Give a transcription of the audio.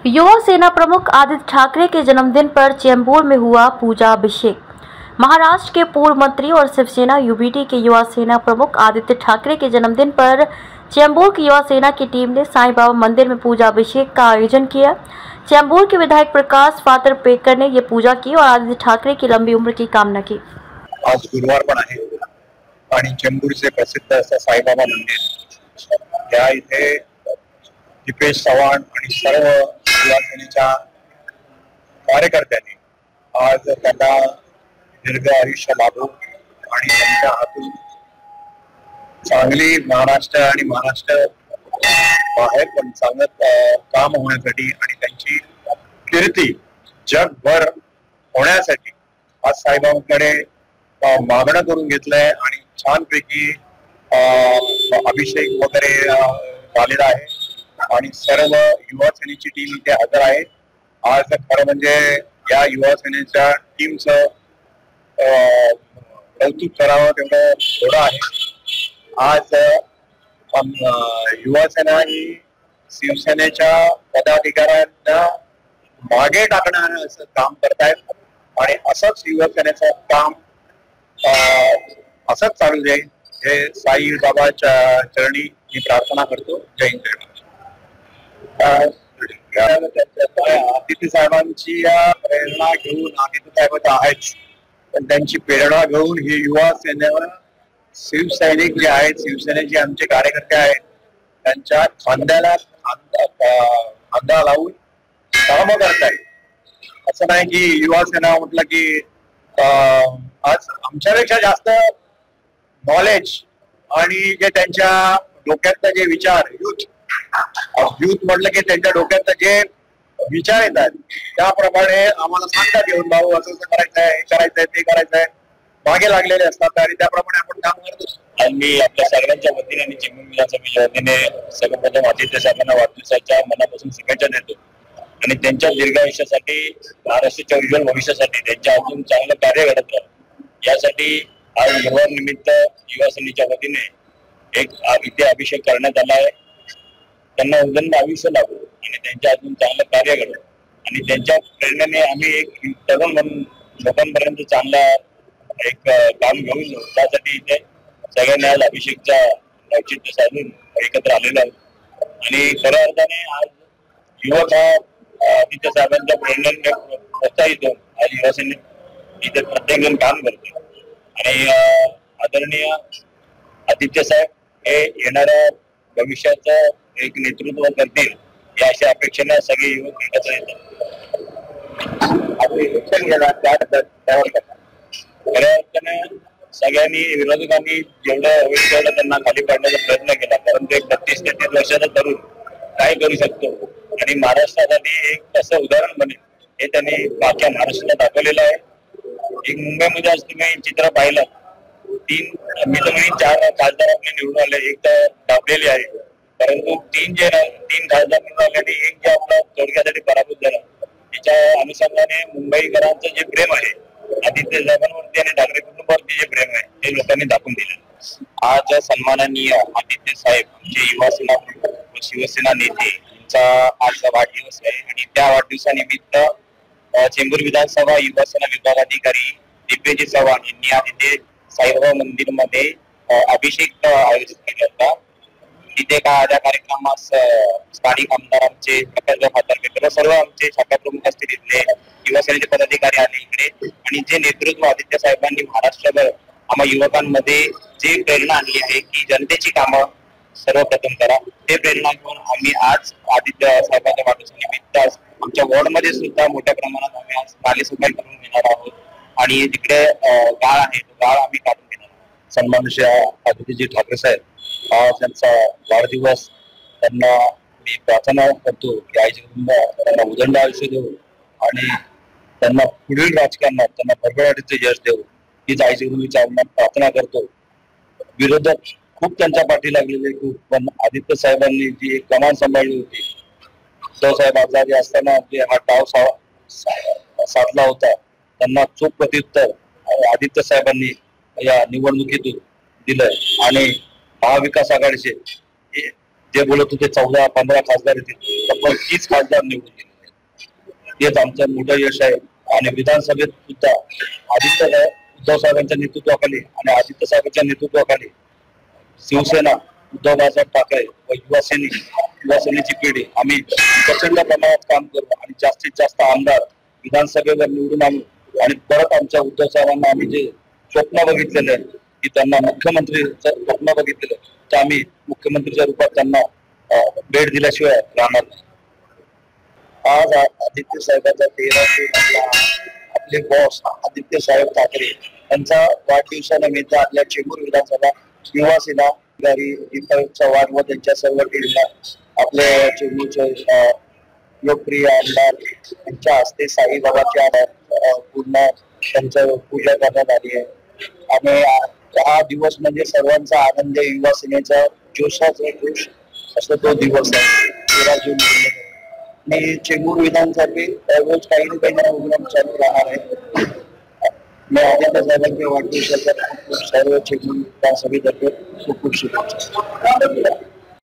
युवा सेना प्रमुख आदित्य ठाकरे के जन्मदिन पर चेंबूर में हुआ पूजा अभिषेक। महाराष्ट्र के पूर्व मंत्री और शिवसेना यूबीटी के युवा सेना प्रमुख आदित्य ठाकरे के जन्मदिन पर चेंबूर की युवा सेना की टीम ने साईं बाबा मंदिर में पूजा अभिषेक का आयोजन किया। चेंबूर के विधायक प्रकाश फातर पेकर ने ये पूजा की और आदित्य ठाकरे की लंबी उम्र की कामना की। आज गुरुवार पण आहे आणि चेंबूरचे प्रसिद्ध असं साईबाबा मंदिर या इथे दीपेश चव्हाण आणि सर्व युवा सेनेच्या कार्यकर्त्यांनी आज त्यांना दीर्घ आयुष्य लाभो आणि त्यांच्या हातून चांगली महाराष्ट्र आणि महाराष्ट्र बाहेर पण चांगलं काम होण्यासाठी आणि त्यांची कीर्ती जगभर होण्यासाठी आज साईबाबांकडे मागणं करून घेतलंय आणि छानपैकी अभिषेक वगैरे झालेला आहे आणि सर्व युवा सेनेची टीम इथे हजर आहे। आज खरं म्हणजे या युवा सेनेच्या टीमचं कौतुक करावं तेवढं थोडं आहे। आज युवा सेना ही शिवसेनेच्या पदाधिकाऱ्यांना मागे टाकणारं असं काम करतायत आणि असंच युवा सेनेचं काम असंच चालू जाईल हे साई बाबाच्या चरणी मी प्रार्थना करतो। जय हिंद जय महाराष्ट्र। आदित्य साहेबांची प्रेरणा घेऊन आदित्य साहेब आहेच पण त्यांची प्रेरणा घेऊन ही युवा सेनेवर शिवसैनिक जे आहेत शिवसेनेचे आमचे कार्यकर्ते आहेत त्यांच्या खांद्याला खांदा लावून काम करतायत। असं नाही की युवा सेना म्हटलं की आज आमच्यापेक्षा जास्त नॉलेज आणि जे त्यांच्या डोक्यातले जे विचार युथ म्हटलं की त्यांच्या डोक्यातले जे विचार येतात त्याप्रमाणे आम्हाला सांगतात येऊन भाऊ असं करायचंय हे करायचंय ते करायचंय मागे लागलेले असतात आणि त्याप्रमाणे आपण काम करतो। आणि मी आपल्या सगळ्यांच्या वतीने आणि चेंबूर विधानसभेच्या वतीने सर्वप्रथम आदित्य साहेबांना वाढदिवसाच्या मनापासून शुभेच्छा देतो आणि त्यांच्या दीर्घायुष्यासाठी महाराष्ट्राच्या उज्ज्वल भविष्यासाठी त्यांच्या अजून चांगलं कार्य घडत राहतं यासाठी आज युवा निमित्त युवा सेनेच्या वतीने एक इथे अभिषेक करण्यात आला आहे। त्यांना उदंड आयुष्य लाभो आणि त्यांच्या अजून चांगलं कार्य घडो आणि त्यांच्या प्रेरणेने आम्ही एक तरुण म्हणून लोकांपर्यंत चांगला एक काम घेऊन जाऊ त्यासाठी इथे सगळ्यांनी आज अभिषेकच्या औचित्य साधून एकत्र आलेलो आहोत आणि खऱ्या अर्थाने आज युवक हा आदित्य साहेबांच्या प्रेरणेने प्रोत्साहित होऊन आज युवा सेने इथे प्रत्येक जण काम करतो आणि आदरणीय आदित्य साहेब हे येणाऱ्या भविष्याचं एक नेतृत्व करतील या अशा अपेक्षेने सगळे युवक एकत्र येतात। आपण इलेक्शन गेला त्यावर खऱ्या अर्थाने सगळ्यांनी विरोधकांनी जेवढं होईल तेवढं त्यांना खाली पाडण्याचा प्रयत्न केला परंतु एक 32-33 वर्षाचा तरुण काय करू शकतो आणि महाराष्ट्रासाठी एक कसं उदाहरण बनेल हे त्यांनी बाकी महाराष्ट्राला दाखवलेलं आहे। एक मुंबईमध्ये आज तुम्ही चित्र पाहिलं 3 मी तर म्हणे 4 खासदार आपले निवडून आले एक तर दाबलेले आहे परंतु 3 खासदार निवडून आले आणि एक जे आपला तोडक्यासाठी पराभूत झाला त्याच्या अनुषंगाने मुंबईकरांचं जे प्रेम आहे आदित्य साहेबांवरती आणि ठाकरे कुटुंबावरती जे प्रेम आहे ते लोकांनी दाखवून दिलं। आज सन्माननीय आदित्य साहेब आमचे युवा सेना व शिवसेना नेते यांचा आज वाढदिवस आहे आणि त्या वाढदिवसानिमित्त चेंबूर विधानसभा युवा सेना विभागाधिकारी दीपेश चव्हाण यांनी आज इथे साईबाबा मंदिर मध्ये अभिषेक आयोजित केला होता। तिथे त्या कार्यक्रमास स्थानिक आमदार आमचे प्रकाश फातर सर्व आमचे शाखा प्रमुख असतील इथले युवा सेनेचे पदाधिकारी आले इकडे आणि जे नेतृत्व आदित्य साहेबांनी महाराष्ट्रभर आम्हा युवकांमध्ये जे प्रेरणा आणली आहे की जनतेची कामं सर्वप्रथम करा ते प्रेरणा घेऊन आम्ही आज आदित्य साहेबांच्या वाढदिवसानिमित्त आमच्या वॉर्डमध्ये सुद्धा मोठ्या प्रमाणात आम्ही आज नालेसफाई करून घेणार आहोत आणि तिकडे गाळ आहे तो गाळ आम्ही काढून घेणार आहोत। सन्माननीय आदित्यजी ठाकरे साहेब आज त्यांचा वाढदिवस त्यांना मी प्रार्थना करतो की आईचे कुटुंब त्यांना उदंड आयुष्य देऊ आणि त्यांना पुढील राजकारणात त्यांना भरभराटीचे यश देऊ हीच आईची कुटुंबीच्या प्रार्थना करतो। विरोधक खूप त्यांच्या पाठी लागलेले खूप पण आदित्य साहेबांनी जी एक कमान सांभाळली होती साहेब आजारी असताना जे हा डाव साधला होता त्यांना चोख प्रत्युत्तर आदित्य साहेबांनी या निवडणुकीतून दिलंय आणि महाविकास आघाडीचे जे बोलत होते 14-15 खासदार येतील तब्बल 30 खासदार निवडून दिले। हेच आमचं मोठं यश आहे. आणि विधानसभेत सुद्धा उद्धव साहेबांच्या नेतृत्वाखाली आणि आदित्य साहेबांच्या नेतृत्वाखाली शिवसेना, उद्धव बाळासाहेब ठाकरे व युवासेनेची पिढी आम्ही प्रचंड प्रमाणात काम करू आणि जास्तीत जास्त आमदार विधानसभेवर निवडून आणू. आणि परत आमच्या उद्धव साहेबांना आम्ही जे स्वप्न बघितलेलं आहे की त्यांना मुख्यमंत्रीचं स्वप्न बघितलेलं ते आम्ही मुख्यमंत्रीच्या रूपात त्यांना भेट दिल्याशिवाय राहणार नाही. आज आदित्य साहेबांचा 13 जून आपले बॉस आदित्य साहेब ठाकरे यांचा वाढदिवसानिमित्त आपल्या चेंबूर विधानसभा युवासेना दीपक चव्हाण व त्यांच्या सर्व टीमला आपल्या चेंबूरचे लोकप्रिय आमदार यांच्या हस्ते साईबाबाच्या पूर्ण त्यांचं पूजा करण्यात आली आहे. आणि हा दिवस म्हणजे सर्वांचा आनंद, युवा सेनेचा जोशाचा जोश असा तो दिवस आहे 13 जून. आणि चेंबूर विधानसभेत रोज काही ना काही प्रोग्राम चालू राहणार आहे. मी आदित्य साहेबांच्या वाढदिवसाच्या सर्व चेंबूर विधानसभेतर्फे खूप खूप शुभेच्छा.